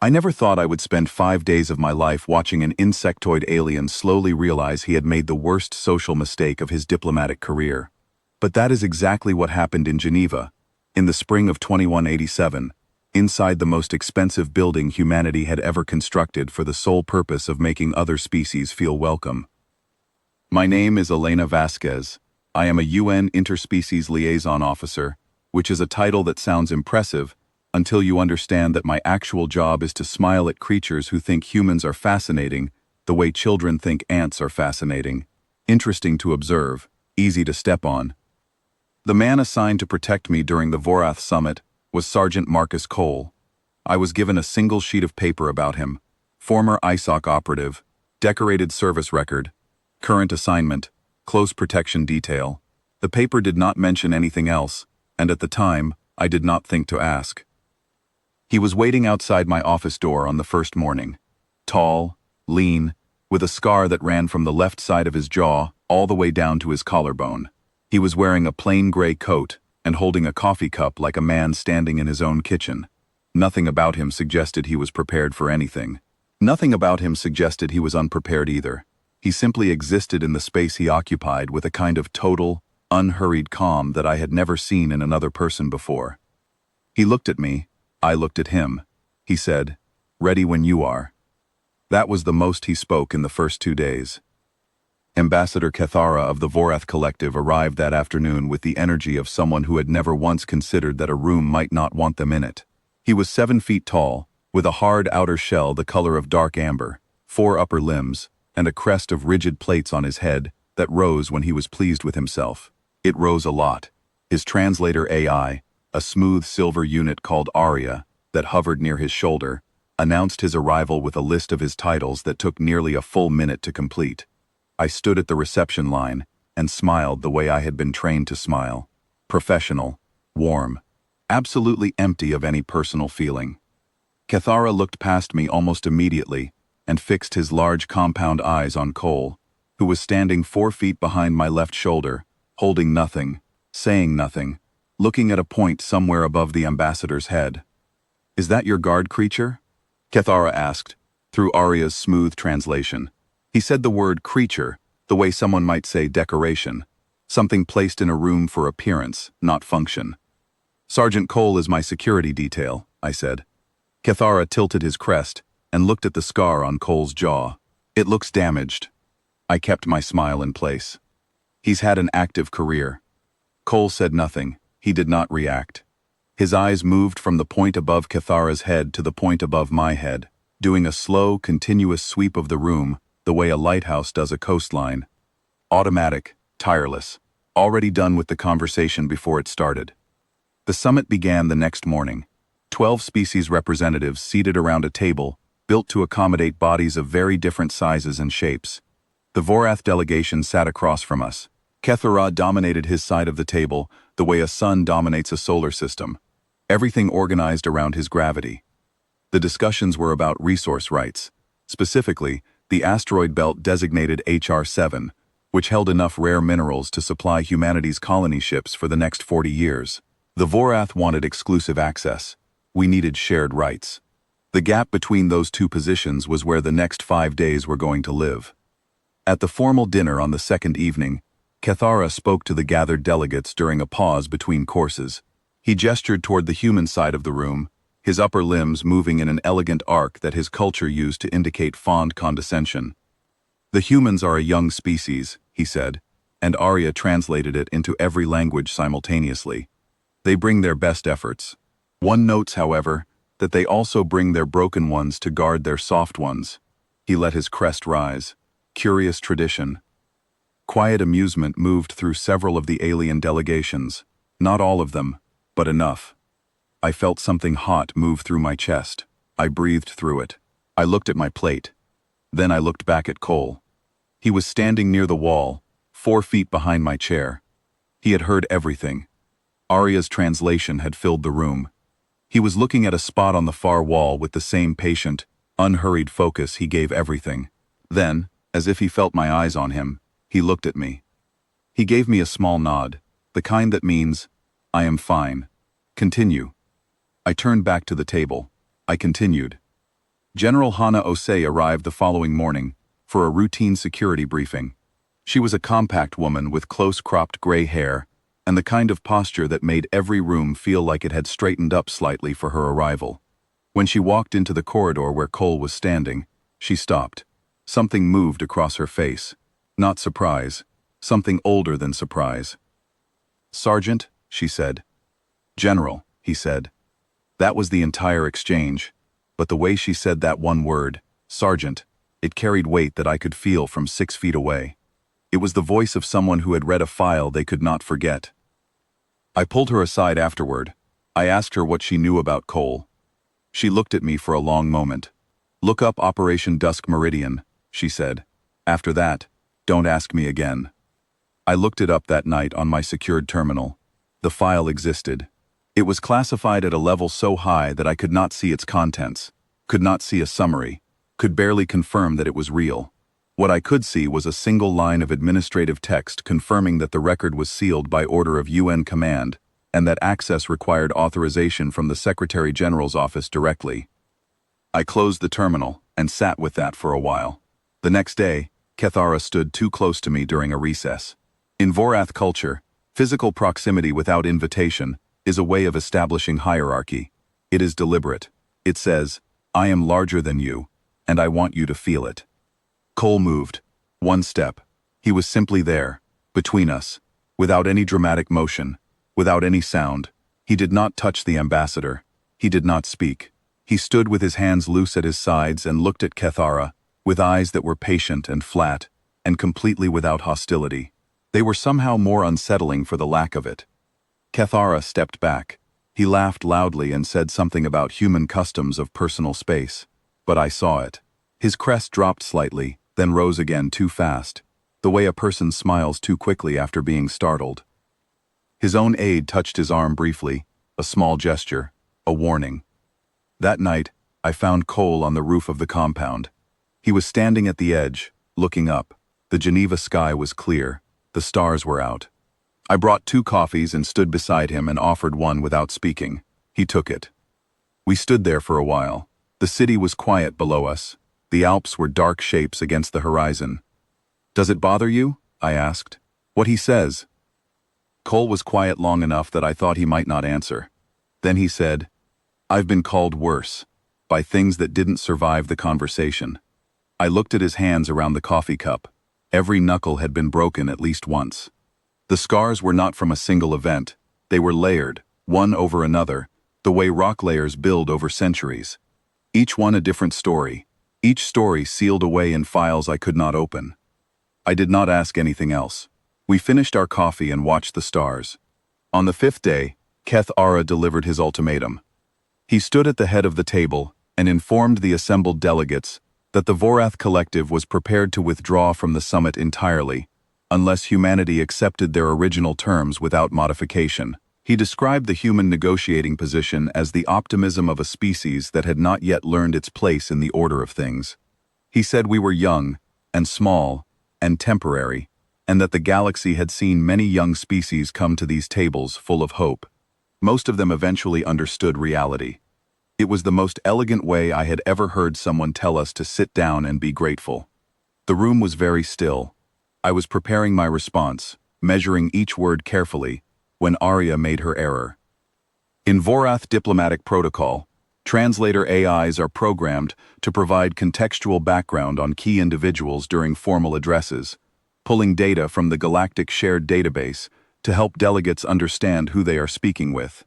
I never thought I would spend 5 days of my life watching an insectoid alien slowly realize he had made the worst social mistake of his diplomatic career. But that is exactly what happened in Geneva, in the spring of 2187, inside the most expensive building humanity had ever constructed for the sole purpose of making other species feel welcome. My name is Elena Vasquez. I am a UN Interspecies Liaison Officer, which is a title that sounds impressive until you understand that my actual job is to smile at creatures who think humans are fascinating the way children think ants are fascinating, interesting to observe, easy to step on. The man assigned to protect me during the Vorath summit was Sergeant Marcus Cole. I was given a single sheet of paper about him: former ISOC operative, decorated service record, current assignment, close protection detail. The paper did not mention anything else, and at the time, I did not think to ask. He was waiting outside my office door on the first morning. Tall, lean, with a scar that ran from the left side of his jaw all the way down to his collarbone. He was wearing a plain gray coat and holding a coffee cup like a man standing in his own kitchen. Nothing about him suggested he was prepared for anything. Nothing about him suggested he was unprepared either. He simply existed in the space he occupied with a kind of total, unhurried calm that I had never seen in another person before. He looked at me. I looked at him. He said, "Ready when you are." That was the most he spoke in the first 2 days. Ambassador Cathara of the Vorath Collective arrived that afternoon with the energy of someone who had never once considered that a room might not want them in it. He was 7 feet tall, with a hard outer shell the color of dark amber, 4 upper limbs, and a crest of rigid plates on his head that rose when he was pleased with himself. It rose a lot. His translator AI, a smooth silver unit called Aria, that hovered near his shoulder, announced his arrival with a list of his titles that took nearly a full minute to complete. I stood at the reception line and smiled the way I had been trained to smile. Professional, warm, absolutely empty of any personal feeling. Cathara looked past me almost immediately and fixed his large compound eyes on Cole, who was standing 4 feet behind my left shoulder, holding nothing, saying nothing, looking at a point somewhere above the ambassador's head. "Is that your guard creature?" Cathara asked, through Aria's smooth translation. He said the word creature, the way someone might say decoration, something placed in a room for appearance, not function. "Sergeant Cole is my security detail," I said. Cathara tilted his crest and looked at the scar on Cole's jaw. "It looks damaged." I kept my smile in place. "He's had an active career." Cole said nothing. He did not react. His eyes moved from the point above Cathara's head to the point above my head, doing a slow, continuous sweep of the room, the way a lighthouse does a coastline. Automatic, tireless, already done with the conversation before it started. The summit began the next morning. 12 species representatives seated around a table, built to accommodate bodies of very different sizes and shapes. The Vorath delegation sat across from us. Cathara dominated his side of the table, the way a sun dominates a solar system. Everything organized around his gravity. The discussions were about resource rights, specifically the asteroid belt designated HR-7, which held enough rare minerals to supply humanity's colony ships for the next 40 years. The Vorath wanted exclusive access. We needed shared rights. The gap between those two positions was where the next 5 days were going to live. At the formal dinner on the second evening, Cathara spoke to the gathered delegates during a pause between courses. He gestured toward the human side of the room, his upper limbs moving in an elegant arc that his culture used to indicate fond condescension. "The humans are a young species," he said, and Arya translated it into every language simultaneously. "They bring their best efforts. One notes, however, that they also bring their broken ones to guard their soft ones." He let his crest rise. Curious tradition. Quiet amusement moved through several of the alien delegations. Not all of them, but enough. I felt something hot move through my chest. I breathed through it. I looked at my plate. Then I looked back at Cole. He was standing near the wall, 4 feet behind my chair. He had heard everything. Arya's translation had filled the room. He was looking at a spot on the far wall with the same patient, unhurried focus he gave everything. Then, as if he felt my eyes on him, he looked at me. He gave me a small nod, the kind that means, "I am fine. Continue." I turned back to the table. I continued. General Hana Osei arrived the following morning for a routine security briefing. She was a compact woman with close-cropped gray hair and the kind of posture that made every room feel like it had straightened up slightly for her arrival. When she walked into the corridor where Cole was standing, she stopped. Something moved across her face. Not surprise. Something older than surprise. "Sergeant," she said. "General," he said. That was the entire exchange. But the way she said that one word, "Sergeant," it carried weight that I could feel from 6 feet away. It was the voice of someone who had read a file they could not forget. I pulled her aside afterward. I asked her what she knew about Cole. She looked at me for a long moment. "Look up Operation Dusk Meridian," she said. "After that, don't ask me again." I looked it up that night on my secured terminal. The file existed. It was classified at a level so high that I could not see its contents, could not see a summary, could barely confirm that it was real. What I could see was a single line of administrative text confirming that the record was sealed by order of UN command and that access required authorization from the Secretary General's office directly. I closed the terminal and sat with that for a while. The next day, Kethara stood too close to me during a recess. In Vorath culture, physical proximity without invitation is a way of establishing hierarchy. It is deliberate. It says, "I am larger than you, and I want you to feel it." Cole moved. One step. He was simply there, between us, without any dramatic motion, without any sound. He did not touch the ambassador. He did not speak. He stood with his hands loose at his sides and looked at Kethara, with eyes that were patient and flat, and completely without hostility. They were somehow more unsettling for the lack of it. Kethara stepped back. He laughed loudly and said something about human customs of personal space. But I saw it. His crest dropped slightly, then rose again too fast, the way a person smiles too quickly after being startled. His own aide touched his arm briefly, a small gesture, a warning. That night, I found Cole on the roof of the compound. He was standing at the edge, looking up. The Geneva sky was clear. The stars were out. I brought 2 coffees and stood beside him and offered one without speaking. He took it. We stood there for a while. The city was quiet below us. The Alps were dark shapes against the horizon. "Does it bother you?" I asked. "What he says?" Cole was quiet long enough that I thought he might not answer. Then he said, "I've been called worse, by things that didn't survive the conversation." I looked at his hands around the coffee cup. Every knuckle had been broken at least once. The scars were not from a single event. They were layered, one over another, the way rock layers build over centuries. Each one a different story. Each story sealed away in files I could not open. I did not ask anything else. We finished our coffee and watched the stars. On the 5th day, Keth Ara delivered his ultimatum. He stood at the head of the table and informed the assembled delegates that the Vorath Collective was prepared to withdraw from the summit entirely, unless humanity accepted their original terms without modification. He described the human negotiating position as the optimism of a species that had not yet learned its place in the order of things. He said we were young, and small, and temporary, and that the galaxy had seen many young species come to these tables full of hope. Most of them eventually understood reality. It was the most elegant way I had ever heard someone tell us to sit down and be grateful. The room was very still. I was preparing my response, measuring each word carefully, when Arya made her error. In Vorath diplomatic protocol, translator AIs are programmed to provide contextual background on key individuals during formal addresses, pulling data from the galactic shared database to help delegates understand who they are speaking with.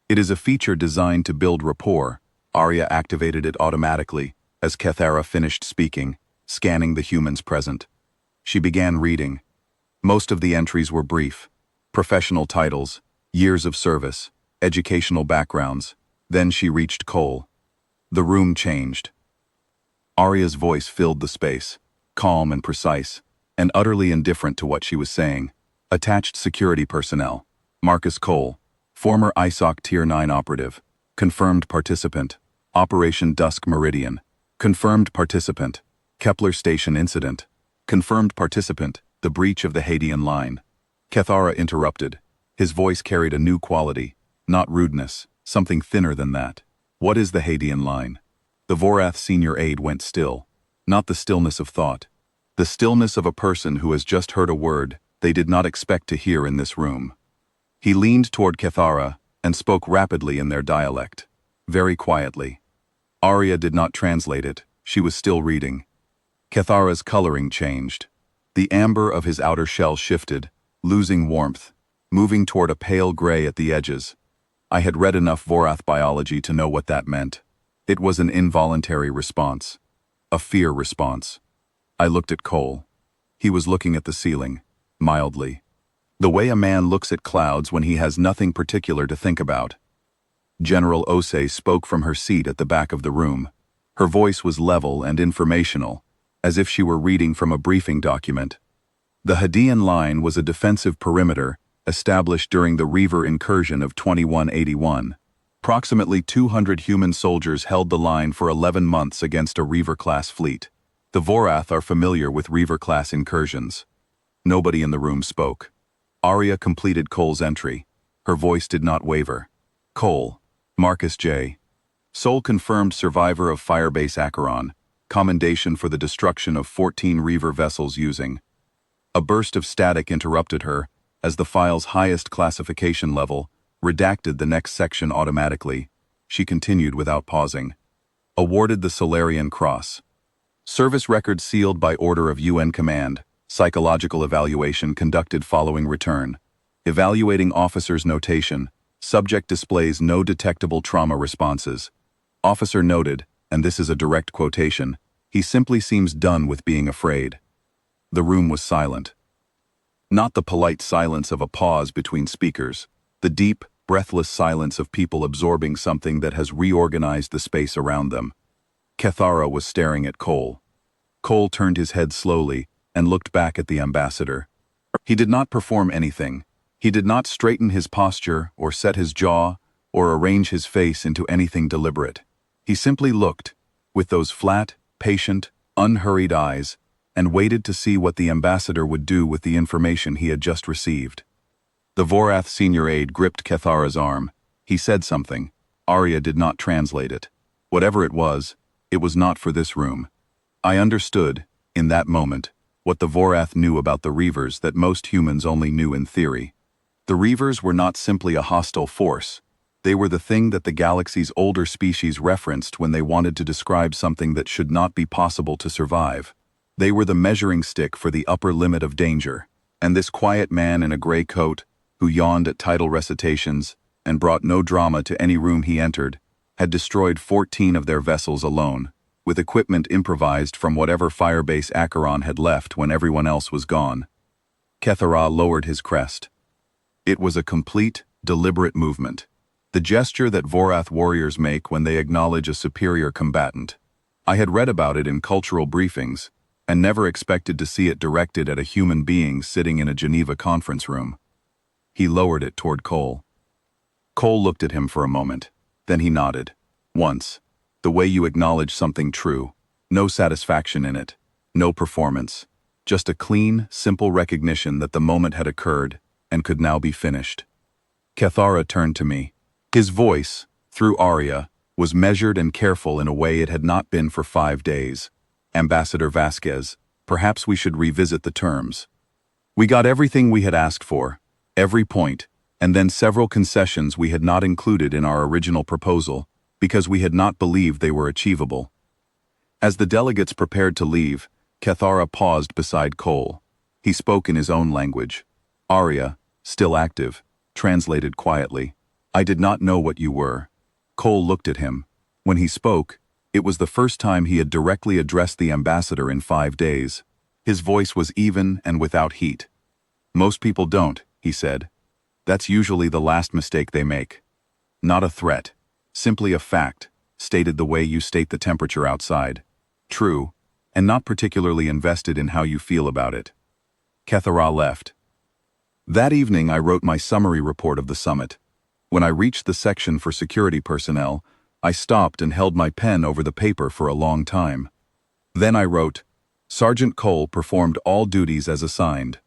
It is a feature designed to build rapport. Arya activated it automatically as Kethara finished speaking, scanning the humans present. She began reading. Most of the entries were brief. Professional titles, years of service, educational backgrounds. Then she reached Cole. The room changed. Arya's voice filled the space, calm and precise, and utterly indifferent to what she was saying. Attached security personnel. Marcus Cole, former ISOC Tier 9 operative. Confirmed participant. Operation Dusk Meridian. Confirmed participant. Kepler Station Incident. Confirmed participant. The breach of the Hadean line. Kethara interrupted. His voice carried a new quality, not rudeness, something thinner than that. "What is the Hadean line?" The Vorath senior aide went still. Not the stillness of thought. The stillness of a person who has just heard a word they did not expect to hear in this room. He leaned toward Kethara and spoke rapidly in their dialect. Very quietly. Arya did not translate it, she was still reading. Kethara's coloring changed. The amber of his outer shell shifted, losing warmth, moving toward a pale gray at the edges. I had read enough Vorath biology to know what that meant. It was an involuntary response. A fear response. I looked at Cole. He was looking at the ceiling, mildly. The way a man looks at clouds when he has nothing particular to think about. General Osei spoke from her seat at the back of the room. Her voice was level and informational, as if she were reading from a briefing document. The Hadean line was a defensive perimeter established during the Reaver incursion of 2181. Approximately 200 human soldiers held the line for 11 months against a Reaver-class fleet. The Vorath are familiar with Reaver-class incursions. Nobody in the room spoke. Arya completed Cole's entry. Her voice did not waver. Cole, Marcus J. Sole confirmed survivor of Firebase Acheron. Commendation for the destruction of 14 Reaver vessels using. A burst of static interrupted her, as the file's highest classification level redacted the next section automatically. She continued without pausing. Awarded the Solarian Cross. Service record sealed by order of UN Command. Psychological evaluation conducted following return. Evaluating officer's notation. Subject displays no detectable trauma responses. Officer noted, and this is a direct quotation, he simply seems done with being afraid. The room was silent. Not the polite silence of a pause between speakers, the deep, breathless silence of people absorbing something that has reorganized the space around them. Kethara was staring at Cole. Cole turned his head slowly and looked back at the ambassador. He did not perform anything. He did not straighten his posture or set his jaw or arrange his face into anything deliberate. He simply looked, with those flat, patient, unhurried eyes, and waited to see what the ambassador would do with the information he had just received. The Vorath senior aide gripped Kethara's arm. He said something. Arya did not translate it. Whatever it was not for this room. I understood, in that moment, what the Vorath knew about the Reavers that most humans only knew in theory. The Reavers were not simply a hostile force. They were the thing that the galaxy's older species referenced when they wanted to describe something that should not be possible to survive. They were the measuring stick for the upper limit of danger, and this quiet man in a gray coat, who yawned at title recitations and brought no drama to any room he entered, had destroyed 14 of their vessels alone, with equipment improvised from whatever Firebase Acheron had left when everyone else was gone. Kethara lowered his crest. It was a complete, deliberate movement. The gesture that Vorath warriors make when they acknowledge a superior combatant. I had read about it in cultural briefings, and never expected to see it directed at a human being sitting in a Geneva conference room. He lowered it toward Cole. Cole looked at him for a moment, then he nodded. Once. The way you acknowledge something true. No satisfaction in it. No performance. Just a clean, simple recognition that the moment had occurred and could now be finished. Kethara turned to me. His voice, through Arya, was measured and careful in a way it had not been for 5 days. Ambassador Vasquez, perhaps we should revisit the terms. We got everything we had asked for, every point, and then several concessions we had not included in our original proposal, because we had not believed they were achievable. As the delegates prepared to leave, Kethara paused beside Cole. He spoke in his own language. Arya, still active, translated quietly. I did not know what you were. Cole looked at him. When he spoke, it was the first time he had directly addressed the ambassador in 5 days. His voice was even and without heat. Most people don't, he said. That's usually the last mistake they make. Not a threat. Simply a fact, stated the way you state the temperature outside. True, and not particularly invested in how you feel about it. Kethara left. That evening I wrote my summary report of the summit. When I reached the section for security personnel, I stopped and held my pen over the paper for a long time. Then I wrote, Sergeant Cole performed all duties as assigned.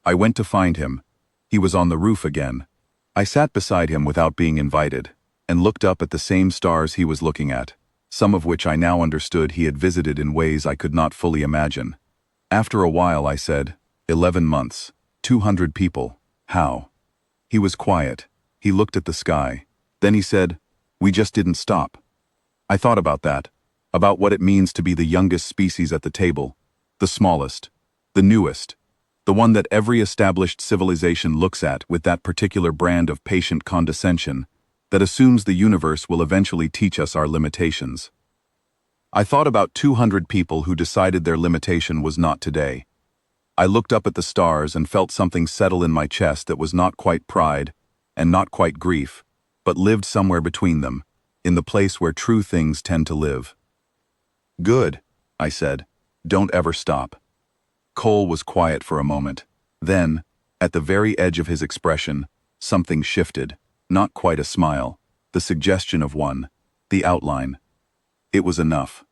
I went to find him. He was on the roof again. I sat beside him without being invited, and looked up at the same stars he was looking at. some of which I now understood he had visited in ways I could not fully imagine. After a while I said, 11 months, 200 people, how? He was quiet. He looked at the sky. Then he said, we just didn't stop. I thought about that, about what it means to be the youngest species at the table, the smallest, the newest, the one that every established civilization looks at with that particular brand of patient condescension that assumes the universe will eventually teach us our limitations. I thought about 200 people who decided their limitation was not today. I looked up at the stars and felt something settle in my chest that was not quite pride and not quite grief, but lived somewhere between them, in the place where true things tend to live. Good, I said. Don't ever stop. Cole was quiet for a moment. Then, at the very edge of his expression, something shifted, not quite a smile, the suggestion of one, the outline. It was enough.